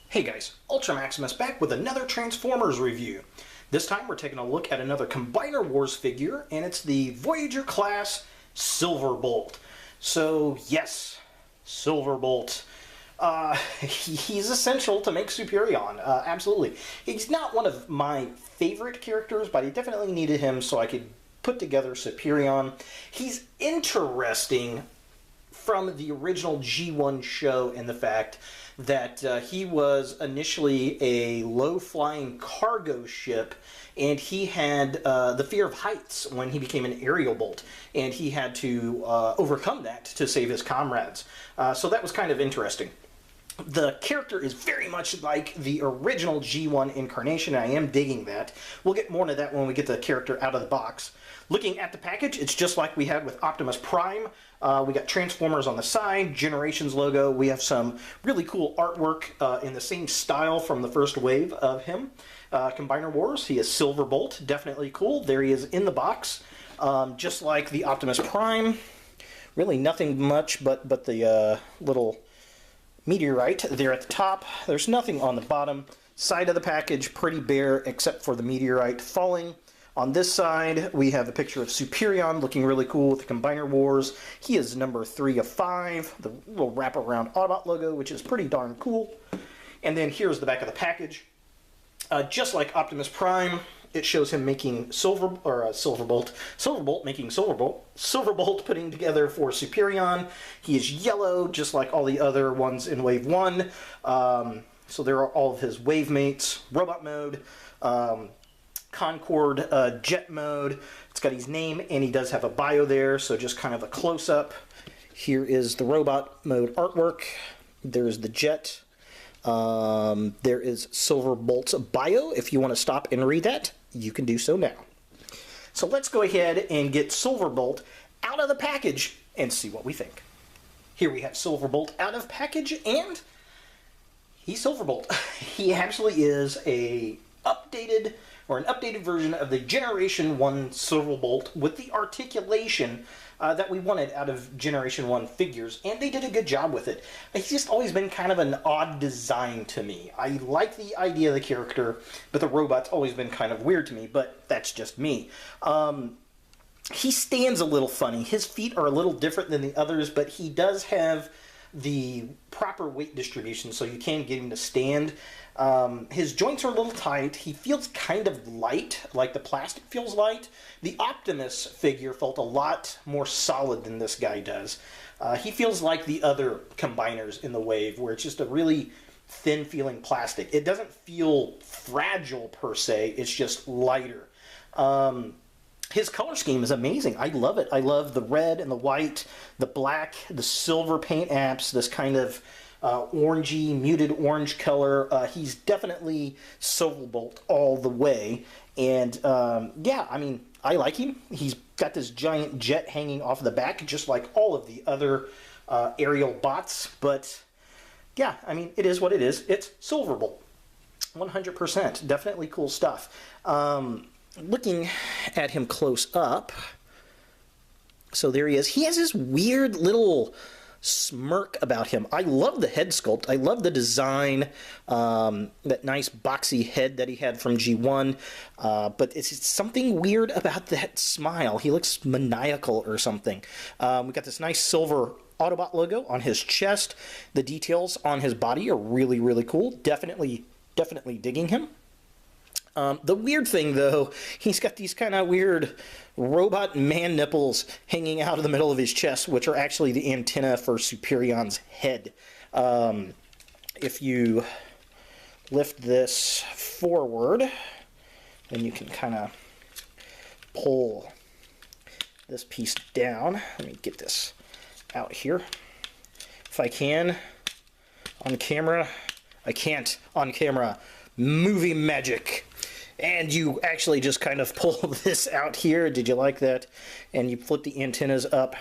Hey guys, Ultra Maximus back with another Transformers review. This time we're taking a look at another Combiner Wars figure, and it's the Voyager class Silverbolt. So yes, Silverbolt. He's essential to make Superion, absolutely. He's not one of my favorite characters, but I definitely needed him so I could put together Superion. He's interesting from the original G1 show in the fact that he was initially a low-flying cargo ship, and he had the fear of heights when he became an aerial bolt, and he had to overcome that to save his comrades. So that was kind of interesting. The character is very much like the original G1 incarnation, and I am digging that. We'll get more into that when we get the character out of the box. Looking at the package, it's just like we had with Optimus Prime. We got Transformers on the side, Generations logo. We have some really cool artwork in the same style from the first wave of him. Combiner Wars, he is Silverbolt, definitely cool. There he is in the box, just like the Optimus Prime. Really nothing much but the little meteorite there at the top. There's nothing on the bottom. Side of the package, pretty bare except for the meteorite falling. On this side, we have a picture of Superion looking really cool with the Combiner Wars. He is number 3 of 5. The little wraparound Autobot logo, which is pretty darn cool. And then here's the back of the package. Just like Optimus Prime, it shows him making Silverbolt making Silverbolt putting together for Superion. He is yellow, just like all the other ones in Wave 1. So there are all of his wave mates. Robot mode, Concorde jet mode. It's got his name, and he does have a bio there, so just kind of a close-up. Here is the robot mode artwork. There's the jet. There is Silverbolt's bio. If you want to stop and read that, you can do so now. So let's go ahead and get Silverbolt out of the package and see what we think. Here we have Silverbolt out of package, and he's Silverbolt. He actually is an updated version of the Generation 1 Silverbolt with the articulation that we wanted out of Generation 1 figures, and they did a good job with it. He's just always been kind of an odd design to me. I like the idea of the character, but the robot's always been kind of weird to me, but that's just me. He stands a little funny. His feet are a little different than the others, but he does have the proper weight distribution, so you can get him to stand. His joints are a little tight. He feels kind of light, like the plastic feels light. The Optimus figure felt a lot more solid than this guy does. He feels like the other combiners in the wave, where it's just a really thin feeling plastic. It doesn't feel fragile per se, it's just lighter. His color scheme is amazing. I love it. I love the red and the white, the black, the silver paint apps, this kind of orangey, muted orange color. He's definitely Silverbolt all the way. And yeah, I mean, I like him. He's got this giant jet hanging off the back, just like all of the other aerial bots. But yeah, I mean, it is what it is. It's Silverbolt. 100%. Definitely cool stuff. Looking at him close up, so there he is. He has this weird little smirk about him. I love the head sculpt. I love the design, that nice boxy head that he had from G1, but it's something weird about that smile. He looks maniacal or something. We got this nice silver Autobot logo on his chest. The details on his body are really, really cool. Definitely digging him. The weird thing, though, he's got these kind of weird robot man nipples hanging out of the middle of his chest, which are actually the antenna for Superion's head. If you lift this forward, then you can kind of pull this piece down. Let me get this out here. If I can, on camera, I can't on camera. Movie magic. And you actually just kind of pull this out here. Did you like that? And you flip the antennas up.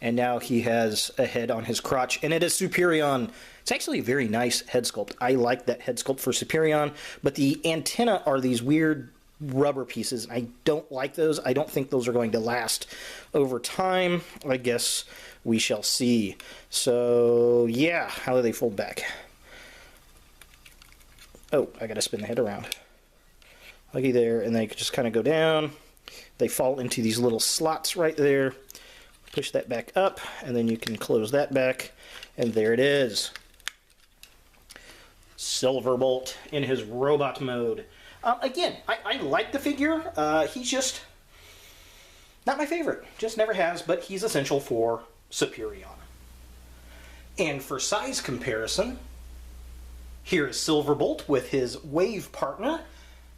And now he has a head on his crotch. And it is Superion. It's actually a very nice head sculpt. I like that head sculpt for Superion. But the antenna are these weird rubber pieces. I don't like those. I don't think those are going to last over time. I guess we shall see. So, yeah. How do they fold back? Oh, I gotta spin the head around. Looky there, and they just kind of go down. They fall into these little slots right there. Push that back up, and then you can close that back, and there it is. Silverbolt in his robot mode. Again, I like the figure. He's just not my favorite. Just never has, but he's essential for Superion. And for size comparison, here is Silverbolt with his wave partner,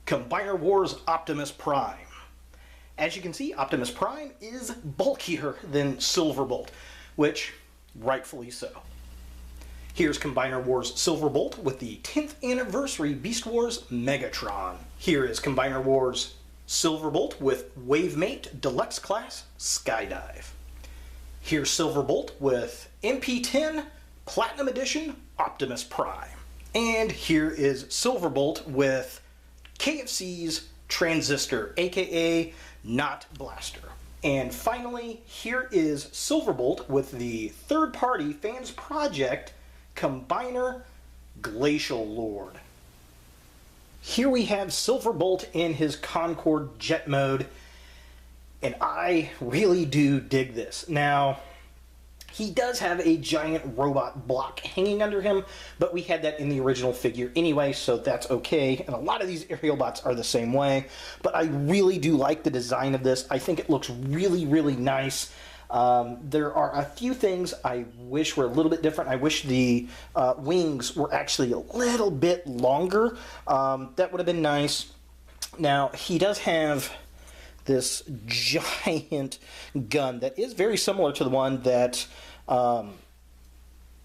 Combiner Wars Optimus Prime. As you can see, Optimus Prime is bulkier than Silverbolt, which, rightfully so. Here's Combiner Wars Silverbolt with the 10th anniversary Beast Wars Megatron. Here is Combiner Wars Silverbolt with Wavemate Deluxe Class Skydive. Here's Silverbolt with MP10 Platinum Edition Optimus Prime. And here is Silverbolt with KFC's Transistor, aka Not Blaster. And finally, here is Silverbolt with the third-party Fans Project Combiner Glacial Lord. Here we have Silverbolt in his Concorde jet mode, and I really do dig this. Now, he does have a giant robot block hanging under him, but we had that in the original figure anyway, so that's okay. And a lot of these aerial bots are the same way, but I really do like the design of this. I think it looks really, really nice. There are a few things I wish were a little bit different. I wish the wings were actually a little bit longer. That would have been nice. Now, he does have this giant gun that is very similar to the one that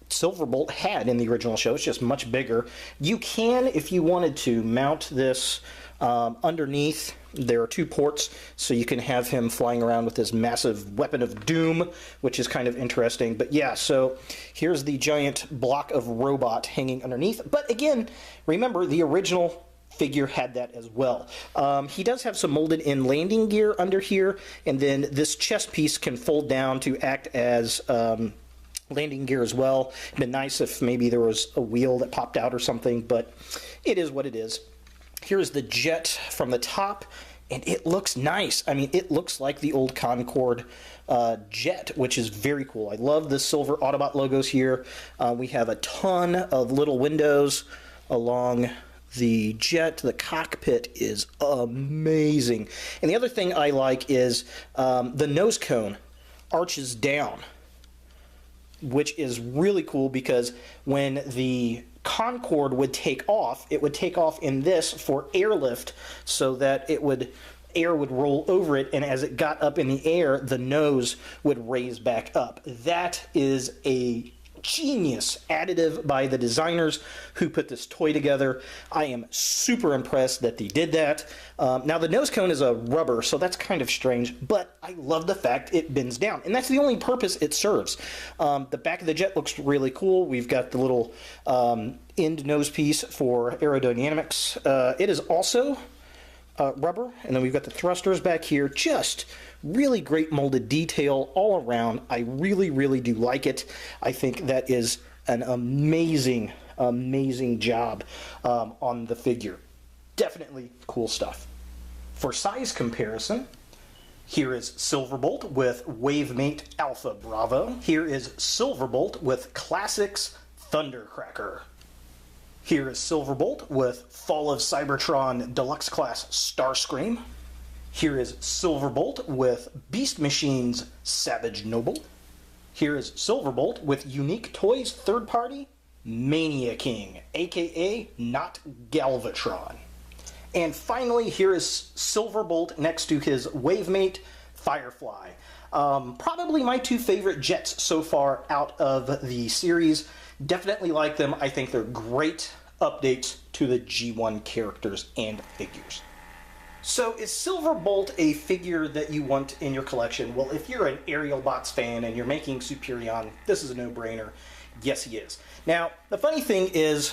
Silverbolt had in the original show. It's just much bigger. You can, if you wanted to, mount this underneath. There are two ports, so you can have him flying around with this massive weapon of doom, which is kind of interesting. But yeah, so here's the giant block of robot hanging underneath. But again, remember, the original figure had that as well. He does have some molded in landing gear under here, and then this chest piece can fold down to act as landing gear as well. It'd been nice if maybe there was a wheel that popped out or something, but it is what it is. Here's the jet from the top, and it looks nice. I mean, it looks like the old Concorde jet, which is very cool. I love the silver Autobot logos here. We have a ton of little windows along the jet. The cockpit is amazing. And the other thing I like is the nose cone arches down, which is really cool because when the Concorde would take off, it would take off in this for airlift so that air would roll over it, and as it got up in the air, the nose would raise back up. That is a genius additive by the designers who put this toy together. I am super impressed that they did that. Now the nose cone is a rubber, so that's kind of strange, but I love the fact it bends down, and that's the only purpose it serves. The back of the jet looks really cool. We've got the little end nose piece for aerodynamics. It is also rubber, and then we've got the thrusters back here. Just really great molded detail all around. I really, really do like it. I think that is an amazing, amazing job on the figure. Definitely cool stuff. For size comparison, here is Silverbolt with Wavemate Alpha Bravo. Here is Silverbolt with Classics Thundercracker. Here is Silverbolt with Fall of Cybertron Deluxe Class Starscream. Here is Silverbolt with Beast Machine's Savage Noble. Here is Silverbolt with Unique Toys Third Party Mania King, aka Not Galvatron. And finally, here is Silverbolt next to his Wavemate Firefly. Probably my two favorite jets so far out of the series. Definitely like them. I think they're great updates to the G1 characters and figures. So is Silverbolt a figure that you want in your collection? Well, if you're an Aerial Bots fan and you're making Superion, this is a no-brainer. Yes, he is. Now, the funny thing is,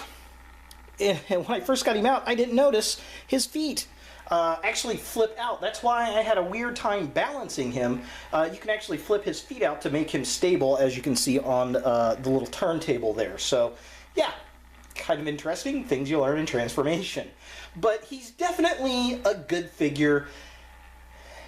when I first got him out, I didn't notice his feet actually flip out. That's why I had a weird time balancing him. You can actually flip his feet out to make him stable, as you can see on the little turntable there. So, yeah, kind of interesting things you learn in transformation. But he's definitely a good figure.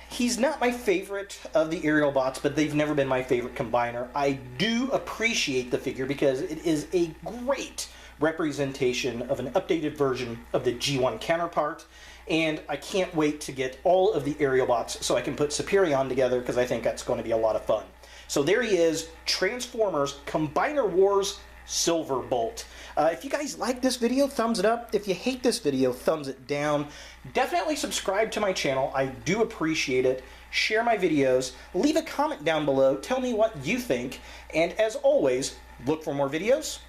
He's not my favorite of the Aerial Bots, but they've never been my favorite combiner. I do appreciate the figure because it is a great representation of an updated version of the G1 counterpart, and I can't wait to get all of the Aerial Bots so I can put Superion together, because I think that's going to be a lot of fun. So there he is, Transformers Combiner Wars Silverbolt. If you guys like this video, thumbs it up. If you hate this video, thumbs it down. Definitely subscribe to my channel. I do appreciate it. Share my videos. Leave a comment down below. Tell me what you think. And as always, look for more videos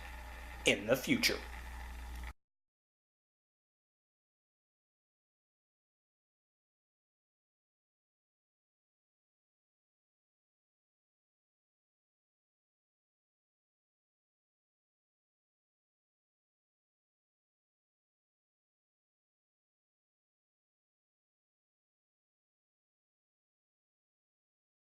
in the future.